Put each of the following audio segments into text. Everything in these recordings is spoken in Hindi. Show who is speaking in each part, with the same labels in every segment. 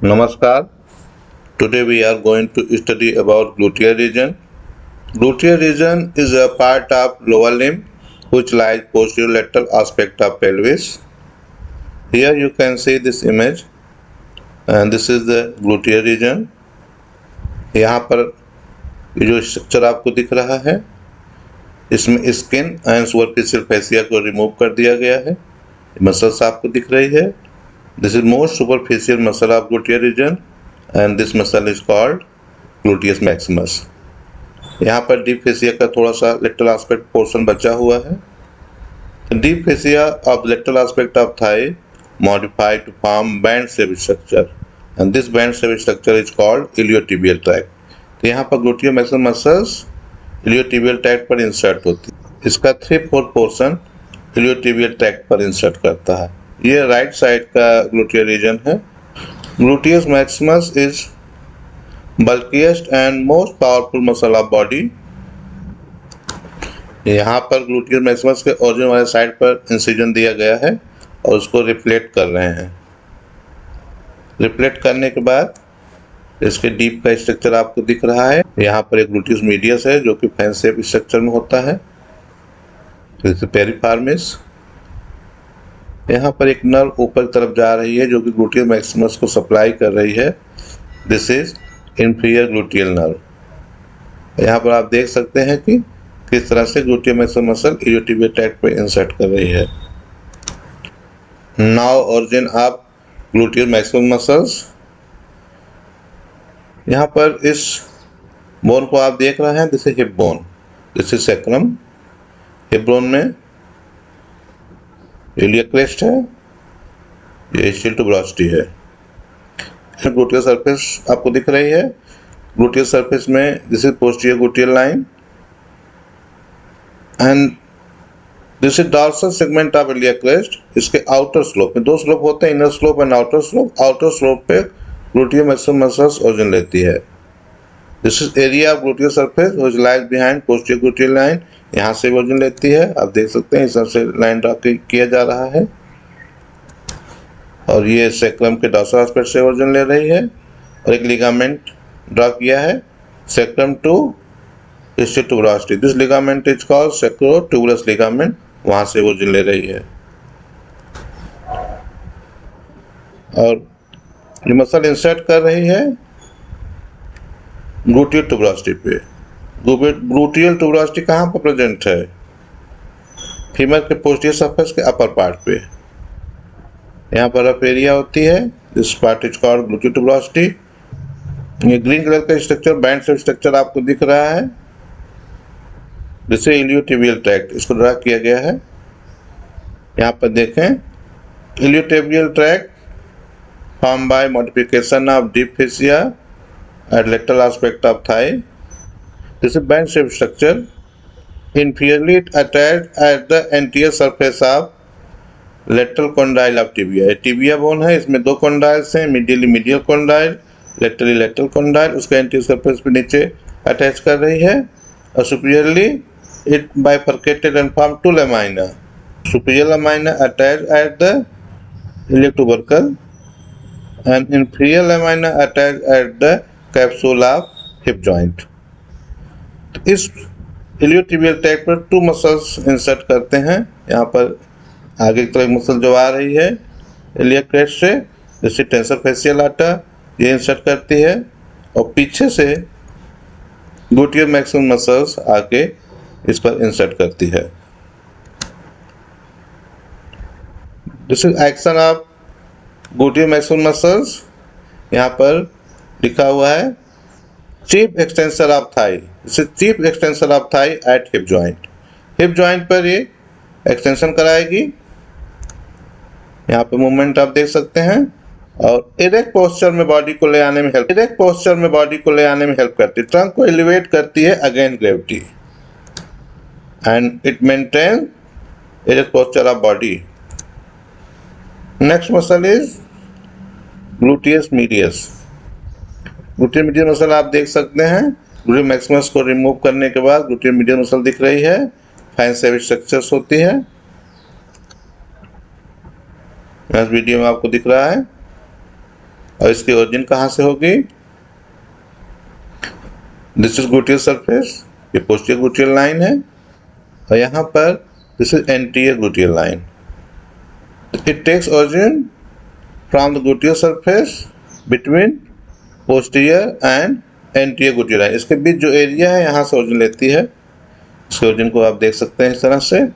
Speaker 1: Namaskar. Today we are going to study about gluteal region. Gluteal region is a part of lower limb which lies posterior lateral aspect of pelvis. Here you can see this image and this is the gluteal region. यहाँ पर ये जो स्ट्रक्चर आपको दिख रहा है इसमें स्किन एंड सुपरफिशियल फेसिया को रिमूव कर दिया गया है। मसल्स आपको दिख रही है। This is most superficial muscle of gluteal region and this muscle is called gluteus maximus. यहाँ पर डीप फेसिया का थोड़ा सा लेटरल एस्पेक्ट पोर्शन बचा हुआ है। Deep fascia of lateral aspect of thigh modified to form band shaped structure and this band shaped structure is called iliotibial tract. तो यहाँ पर gluteus maximus muscles iliotibial tract पर इंसर्ट होती है। इसका 3/4 पोर्शन iliotibial tract पर इंसर्ट करता है। ये राइट साइड का gluteal region है। Gluteus maximus is bulkiest and most powerful muscle of body. यहाँ पर gluteus maximus के ओरिजिन वाले साइड पर इंसिजन दिया गया है और उसको रिफ्लेक्ट कर रहे हैं। रिफ्लेक्ट करने के बाद इसके डीप का स्ट्रक्चर आपको दिख रहा है। यहाँ पर एक gluteus medius है जो कि फैन शेप स्ट्रक्चर में होता है। जैसे पेरिफॉर्मिस। यहाँ पर एक नर्व ऊपर की तरफ जा रही है जो कि gluteus maximus को सप्लाई कर रही है। This is inferior gluteal nerve. यहाँ पर आप देख सकते हैं कि किस तरह से gluteus maximus muscle iliotibial tract पे इंसर्ट कर रही है। Now origin of gluteus maximus muscles. यहाँ पर इस बोन को आप देख रहे हैं। This is hip bone, this is sacrum. Hip bone में इलियक क्रेस्ट है, ये स्टील टुबरोसिटी है। ग्लूटियल सरफेस आपको दिख रही है। ग्लूटियल सरफेस में this is posterior gluteal line and this is dorsal segment of iliac crest. इसके आउटर स्लोप में दो स्लोप होते हैं, inner slope and outer slope. Outer slope पे gluteus maximus मसल्स ओरिजिन लेती है। This is area of gluteal surface which lies behind posterior gluteal line. यहाँ से ओरिजिन लेती है। आप देख सकते हैं इस तरह से लाइन ड्रा किया जा रहा है और ये सैक्रम के डॉर्सल एस्पेक्ट से ओरिजिन ले रही है और एक लिगामेंट ड्रा किया है sacrum to ischial tuberosity. This ligament is called sacrotuberous ligament. वहाँ से ओरिजिन ले रही है और ये मसल इंसर्ट कर रही है ग्लूटियल टुबरोसिटी पे। ग्लूटियल टुबरोसिटी कहाँ पर प्रेजेंट है? फीमर के पोस्टीरियर सरफेस के अपर पार्ट पे। यहाँ पर रफ एरिया होती है। This part is called gluteal tuberosity. ये ग्रीन कलर का स्ट्रक्चर बैंड शेप स्ट्रक्चर आपको दिख रहा है। जिसे इलियोटिबियल ट्रैक्ट इसको ड्रा किया गया है। यहाँ पर देखें iliotibial tract formed by modification of deep fascia at lateral aspect of thigh. This is band shaped structure inferiorly attached at the anterior surface of lateral condyle of tibia. Tibia bone है, इसमें दो condyles हैं, medially medial condyle, laterally lateral condyle। उसका anterior surface पे नीचे अटैच कर रही है और superiorly it bifurcated and formed two lamina. Superior lamina attached at the iliac tubercle and inferior lamina attached at the capsule of hip joint. इस iliotibial tract पर टू मसल्स इंसर्ट करते हैं। यहाँ पर आगे की तरफ मसल जो आ रही है इलियक क्रेस्ट से, जैसे टेंसर फेसियल लाटा ये इंसर्ट करती है और पीछे से gluteus maximus मसल्स आके इस पर इंसर्ट करती है। This is action of gluteus maximus muscles. यहाँ पर लिखा हुआ है चीफ एक्सटेंसर ऑफ थाई। इसे chief extensor of thigh at hip joint. Hip joint पर ये एक्सटेंशन कराएगी। यहाँ पे मूवमेंट आप देख सकते हैं और इरेक्ट पोस्चर में बॉडी को ले आने में हेल्प करती है। ट्रंक को एलिवेट करती है against gravity and it maintain erect posture of body. Next muscle is gluteus medius। gluteus medius muscle आप देख सकते हैं। gluteus maximus को रिमूव करने के बाद gluteus medius मसल दिख रही है। फैन शेप स्ट्रक्चर्स होती है। इस वीडियो में आपको दिख रहा है। और इसकी ओरिजिन कहाँ से होगी? दिस इज ग्लूटियल सरफेस, ये पोस्टीरियर ग्लूटियल लाइन है, और यहाँ पर this is anterior gluteal line. It takes origin from the gluteal surface between posterior and anterior gluteal line. इसके बीच जो एरिया है यहाँ से ओरिजिन लेती है. इसके ओरिजिन को आप देख सकते हैं इस तरह से,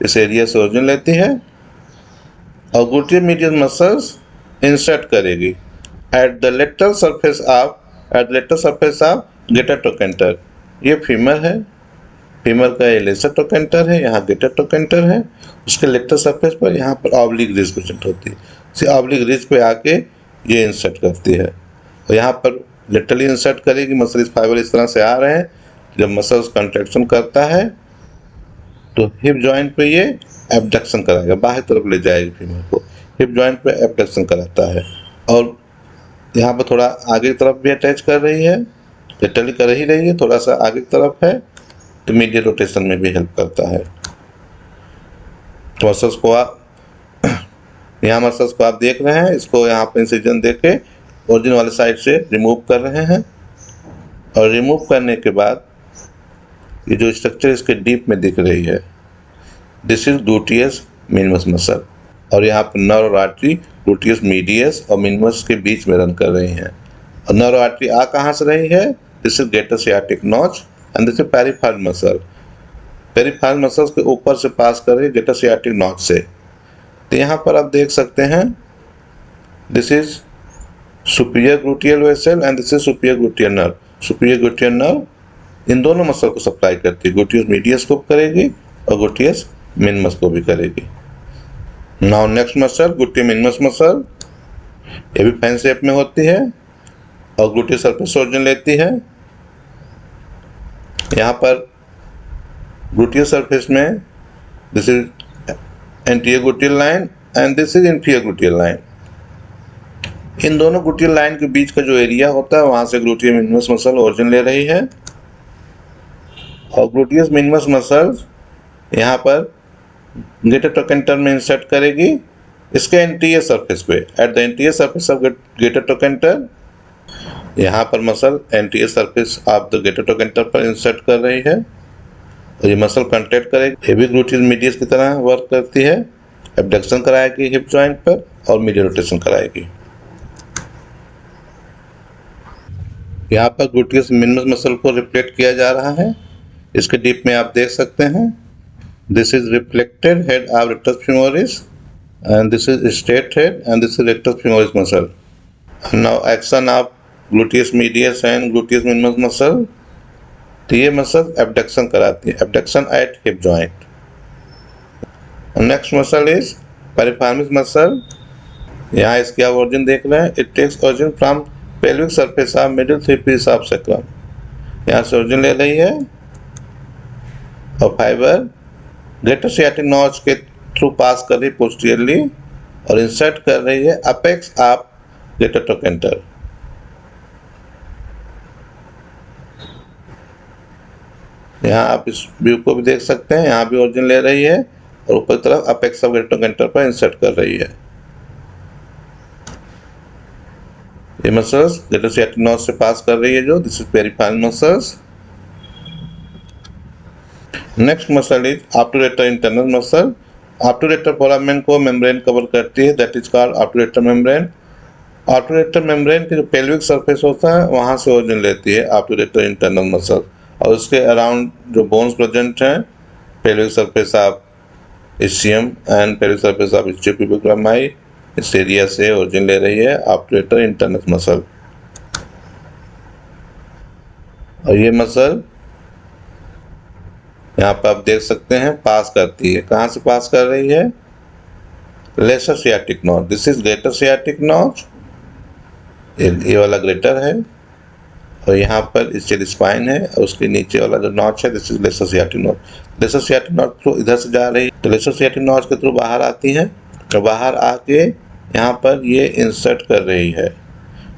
Speaker 1: इस एरिया से ओरिजिन लेती है और ग्लूटियल मीडियस मसल्स इंसर्ट करेगी at the lateral surface of greater trochanter. ये फीमर है, फीमर का ये लेसर ट्रोकेंटर है, यहाँ ग्रेटर ट्रोकेंटर है. उसके लेटरल सरफेस पर यहाँ पर ऑब्लिक रिज प्रेजेंट होती है. इसी ऑब्लिक रिज पे आके ये इंसर्ट करती है और यहाँ पर लेटरली इंसर्ट करेगी. मसल फाइबर इस तरह से आ रहे हैं. जब मसल्स कंट्रैक्शन करता है तो हिप जॉइंट पे ये एब्डक्शन कराएगा, बाहर तरफ ले जाएगी फीमर को. हिप जॉइंट पे एब्डक्शन कराता है और यहाँ पर थोड़ा आगे की तरफ भी अटैच कर रही है, लेटरली कर ही रही है, थोड़ा सा आगे की तरफ है तो मीडियल रोटेशन में भी हेल्प करता है. तो मसल्स को आप यहाँ मसल्स को आप देख रहे हैं, इसको यहाँ पर इंसिजन देके ओरिजिन वाले साइड से रिमूव कर रहे हैं और रिमूव करने के बाद ये जो स्ट्रक्चर इसके डीप में दिख रही है, this is gluteus minimus muscle. और यहाँ पर नर्व आर्टरी ग्लूटियस मीडियस और मिनिमस के बीच में रन कर रही है. और नर्व आर्टरी आ कहाँ से रही है? This is greater sciatic notch and this is peripheral muscle. Peripheral muscles के ऊपर से पास कर रही है ग्रेटर सियाटिक नॉच से. तो यहाँ पर आप देख सकते हैं this is superior gluteal vessel and this is superior gluteal nerve. Superior gluteal nerve इन दोनों मसल को सप्लाई करती है, ग्लूटियस मीडियस को करेगी और ग्लूटियस मिनिमस को भी करेगी. Now next muscle gluteus minimus muscle, ये भी फैन शेप में होती है और ग्लूटियस सरफेस ओरिजिन लेती है. यहाँ पर ग्लूटियस सरफेस में this is anterior gluteal line and this is inferior gluteal line. इन दोनों ग्लूटियल लाइन के बीच का जो एरिया होता है वहां से ग्लूटियस मिनिमस मसल ओरिजिन ले रही है और ग्लूटियस मिनिमस मसल्स यहाँ पर ग्रेटर ट्रोकेंटर में इंसर्ट करेगी इसके एंटीरियर सरफेस पे. At the anterior surface of greater trochanter यहाँ पर muscle anterior surface of the greater trochanter पर इंसर्ट कर रही है और ये मसल कंट्रैक्ट करेगी. ये भी ग्लूटियस मीडियस की तरह वर्क करती है, एब्डक्शन कराएगी हिप जॉइंट पर और मीडियल रोटेशन कराएगी. यहाँ पर ग्लूटियस मिनिमस मसल को रिफ्लेक्ट किया जा रहा है. इसके डीप में आप देख सकते हैं this is reflected head of rectus femoris and this is straight head and this is rectus femoris muscle. Now action of gluteus medius and gluteus minimus muscle. तो ये मसल एब्डक्शन कराती है, abduction at hip joint. Next muscle is peripheral muscle. यहाँ इसकी आप ओरिजिन देख रहे हैं. It takes origin from pelvic surface of middle three piece of sacrum. यहाँ से ओरिजिन ले रही है और फाइबर ग्रेटर सियाटिक नॉच के थ्रू पास कर रही पोस्टीरियरली और इंसर्ट कर रही है अपेक्स ऑफ ग्रेटर ट्रोकेंटर. यहाँ आप इस व्यू को भी देख सकते हैं, यहाँ भी ओरिजिन ले रही है और ऊपर की तरफ अपेक्स ऑफ ग्रेटर ट्रोकेंटर पर इंसर्ट कर रही है. ये मसल्स ग्रेटर सियाटिक नॉच से पास कर रही है जो this is peripheral muscles. Next muscle is obturator internal muscle. Obturator foramen को मेम्ब्रेन कवर करती है, that is called obturator membrane. Obturator membrane के जो पेल्विक सरफेस होता है वहाँ से ओरिजिन लेती है ऑब्टूरेटर इंटरनल मसल और उसके अराउंड जो बोन्स प्रेजेंट हैं pelvic surface of ischium and pelvic surface of ischiopubic, इस एरिया से ओरिजिन ले रही है ऑब्टूरेटर इंटरनल मसल. और ये मसल यहाँ पर आप देख सकते हैं पास करती है. कहाँ से पास कर रही है? Lesser sciatic notch. This is greater sciatic notch, ये वाला ग्रेटर है और यहाँ पर स्टेल स्पाइन है और उसके नीचे वाला जो नॉच है this is lesser sciatic notch. Lesser sciatic notch through इधर से जा रही है तो लेसर सियाटिक नॉच के थ्रू बाहर आती है और बाहर आके यहाँ पर ये इंसर्ट कर रही है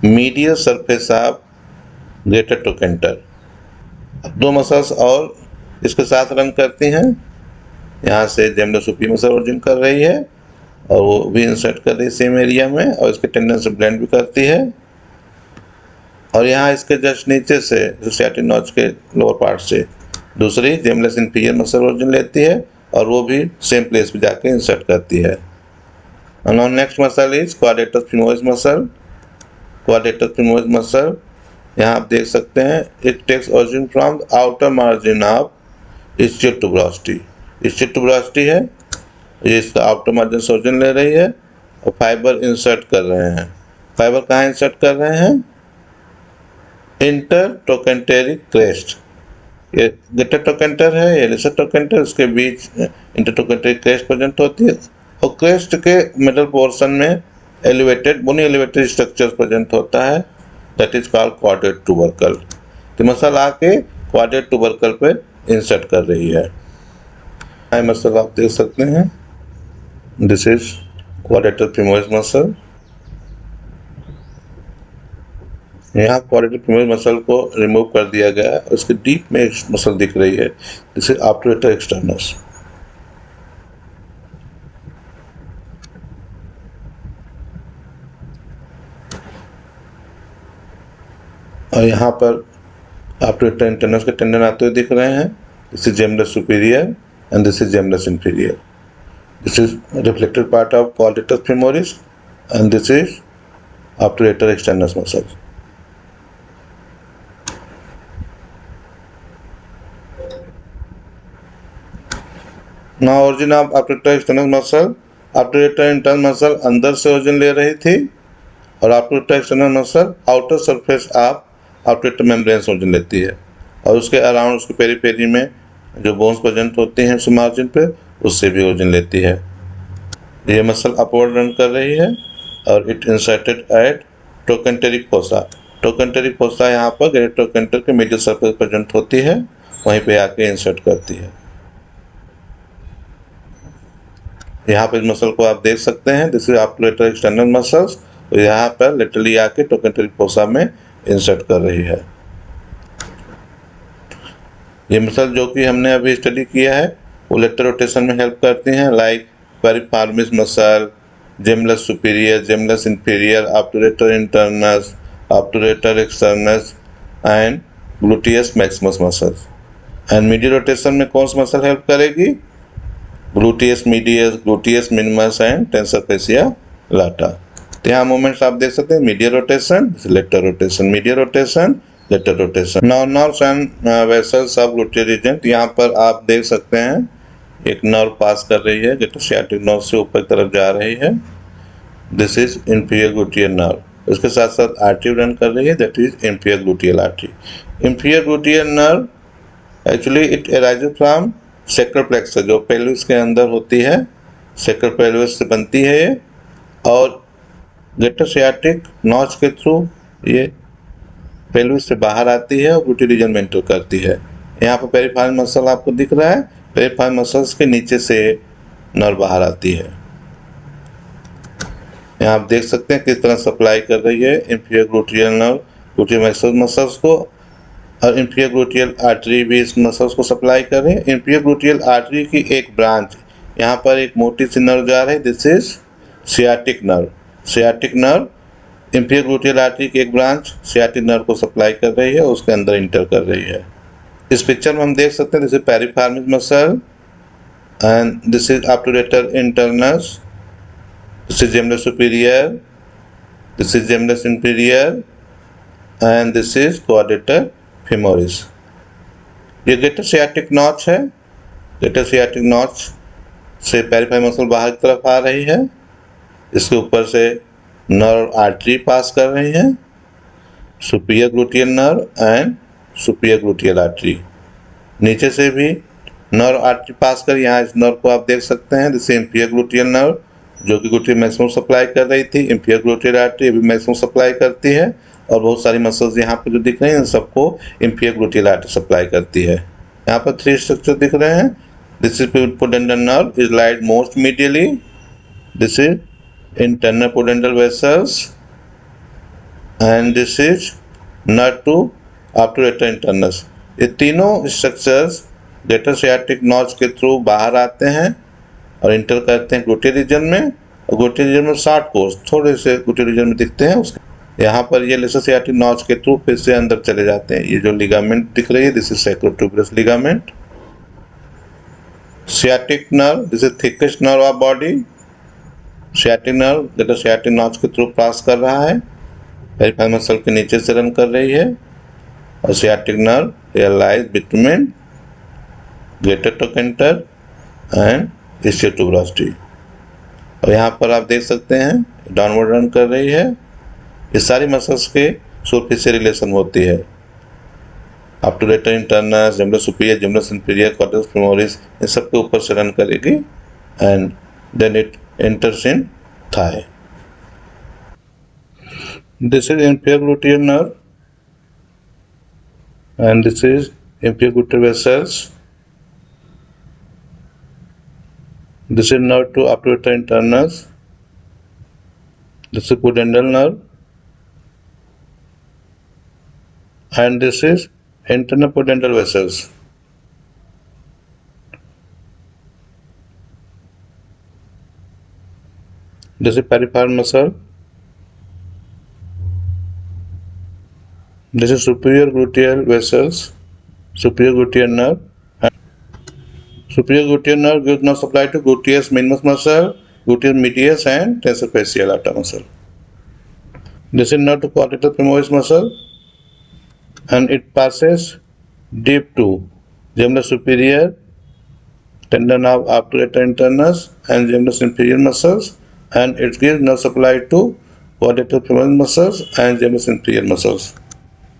Speaker 1: medial surface of greater trochanter. दो मसल्स और इसके साथ रन करती हैं. यहाँ से जेमनोसुपी मसल ओरिजिन कर रही है और वो भी इंसर्ट कर रही है सेम एरिया में, और इसके टेंडन से ब्लेंड भी करती है। और यहाँ इसके जस्ट नीचे से सियाटिक नॉच के लोअर पार्ट से दूसरी जेमलेस इंफीरियर मसल ओरिजिन लेती है और वो भी सेम प्लेस पे जाके इंसर्ट करती है। Now next muscle is quadratus femoris muscle. Quadratus femoris muscle यहाँ आप देख सकते हैं, it takes origin from the outer margin of ischial tuberosity. Ischial tuberosity है, ये इसका आउटर मार्जिन से ओरिजिन ले रही है और फाइबर इंसर्ट कर रहे हैं। फाइबर कहाँ इंसर्ट कर रहे हैं? इंटरट्रोकेंटेरिक क्रेस्ट। ये ग्रेटर ट्रोकेंटर है, ये लेसर ट्रोकेंटर, उसके बीच इंटरट्रोकेंटेरिक क्रेस्ट प्रेजेंट होती है और क्रेस्ट के मिडल पोर्शन में elevated bony elevated structure present होता है, that is called quadrate tubercle. तो मसल आके क्वाड्रेट टुबरकल पे इंसर्ट कर रही है। ये मसल आप देख सकते हैं, this is quadratus femoris muscle. यहाँ क्वाड्रेटर फेमोरिस मसल को रिमूव कर दिया गया है, उसके डीप में एक मसल दिख रही है, दिस इज ऑब्टूरेटर एक्सटर्नस। और यहाँ पर ऑब्टूरेटर इंटरनस के टेंडन आते हुए दिख रहे हैं, this is gemellus superior and this is gemellus inferior. This is reflected part of quadratus femoris and this is obturator externus muscle. Now origin of obturator externus muscle. Obturator internal muscle अंदर से ओरिजिन ले रही थी और obturator external muscle outer surface of obturator membrane से ओरिजिन लेती है और उसके अराउंड उसके पेरीफेरी में जो बोन्स प्रेजेंट होती हैं उस मार्जिन पे, उससे भी ओरिजिन लेती है। ये मसल अपवर्ड रन कर रही है और it inserted at trochanteric fossa. Trochanteric fossa यहाँ पर ग्रेटर ट्रोकेंटर के मीडियल सरफेस प्रेजेंट होती है, वहीं पे आके इंसर्ट करती है। यहाँ पर इस मसल को आप देख सकते हैं, this is obturator external muscles, तो यहाँ पर लेटरली आके ट्रोकेंटेरिक फोसा में इंसर्ट कर रही है। ये मसल जो कि हमने अभी स्टडी किया है वो लेटरल रोटेशन में हेल्प करती हैं, like piriformis muscle, gemellus superior, gemellus inferior, obturator internus, obturator externus and gluteus maximus muscles. And medial rotation में कौन सा मसल हेल्प करेगी? Gluteus medius, gluteus minimus and tensor fascia lata. तो यहाँ मूवमेंट्स आप देख सकते हैं, medial rotation, lateral rotation, medial rotation, lateral rotation. Now nerves and vessels of gluteal region. यहाँ पर आप देख सकते हैं एक नर्व पास कर रही है, ग्रेटर सियाटिक नर्व से ऊपर की तरफ जा रही है, this is inferior gluteal nerve. उसके साथ साथ आर्टरी रन कर रही है, that is inferior gluteal artery. Inferior gluteal nerve actually it arises from sacral plexus, जो पेल्विस के अंदर होती है, सेक्रल पेल्विस से बनती है ये, और ग्रेटर सियाटिक नॉच के थ्रू ये पेल्विस से बाहर आती है और ग्लूटियल रीजन में एंटर करती है। यहाँ पर पेरिफेरल मसल आपको दिख रहा है, पेरिफेरल मसल्स के नीचे से नर्व बाहर आती है। यहाँ आप देख सकते हैं किस तरह सप्लाई कर रही है inferior gluteal nerve gluteal Maximus muscles को, और इंफीरियर ग्लूटियल आर्टरी भी इस मसल्स को सप्लाई कर रही है। इंफीरियर ग्लूटियल आर्टरी की एक ब्रांच, यहाँ पर एक मोटी सी नर्व जा रही है, this is sciatic nerve. Sciatic nerve inferior gluteal artery की एक ब्रांच सियाटिक नर्व को सप्लाई कर रही है, उसके अंदर इंटर कर रही है। इस पिक्चर में हम देख सकते हैं, this is piriformis muscle and this is obturator internus, this is gemellus superior, this is gemellus inferior and this is quadratus femoris. ये ग्रेटर सियाटिक नॉच है, ग्रेटर सियाटिक नॉच से पेरिफेरल मसल बाहर की तरफ आ रही है, इसके ऊपर से नर्व आर्टरी पास कर रही है, superior gluteal nerve and superior gluteal artery. नीचे से भी नर्व आर्टरी पास कर, यहाँ इस नर्व को आप देख सकते हैं, दिस इंफीरियर ग्लूटियल नर्व जो कि ग्लूटियल मैक्सिमम सप्लाई कर रही थी, इंफीरियर ग्लूटियल आर्टरी अभी मैक्सिमम सप्लाई करती है, और बहुत सारी मसल्स यहाँ पे जो दिख रही हैं सबको इंफीरियर ग्लूटियल आर्टरी सप्लाई करती है। यहाँ पर 3 स्ट्रक्चर दिख रहे हैं, this is pudendal nerve is laid most medially, this is internal pudendal vessels and this is nerve to obturator internus. ये तीनों स्ट्रक्चर्स ग्रेटर सियाटिक नॉच के थ्रू बाहर आते हैं और इंटर करते हैं ग्लूटियल रीजन में, और ग्लूटियल रीजन में 60 कोष थोड़े से ग्लूटियल रीजन में दिखते हैं। उसके यहाँ पर ये लेसोसियाटिक नॉच के थ्रू फिर से अंदर चले जाते हैं। ये जो लिगामेंट दिख रही है, this is sacrotuberous ligament. Sciatic nerve, this is thickest nerve of body. Sciatic nerve जो सियाटिक नॉच के थ्रू पास कर रहा है, पेरिफेरल मसल के नीचे से रन कर रही है। और sciatic nerve lies between greater trochanter and ischial tuberosity. और यहाँ पर आप देख सकते हैं डाउनवर्ड रन कर रही है। ये सारी मसल्स के सुरफिस से रिलेशन होती है। Obturator internus, gemellus superior, gemellus inferior, quadratus femoris, इन सब के ऊपर से रन करेगी and then it enters in thigh. This is inferior gluteal nerve and this is inferior gluteal vessels. This is nerve to obturator internus. This is pudendal nerve and this is internal pudendal vessels. This is peripheral muscle. This is superior gluteal vessels, superior gluteal nerve. Superior gluteal nerve gives no supply to gluteus minimus muscle, gluteus medius and tensor fasciae lata muscle. This is nerve to quadriceps femoris muscle and it passes deep to gemellus superior, tendon of obturator internus and gemellus inferior muscles. And it gives no supply to quadriceps femoris muscles and gemellus inferior muscles.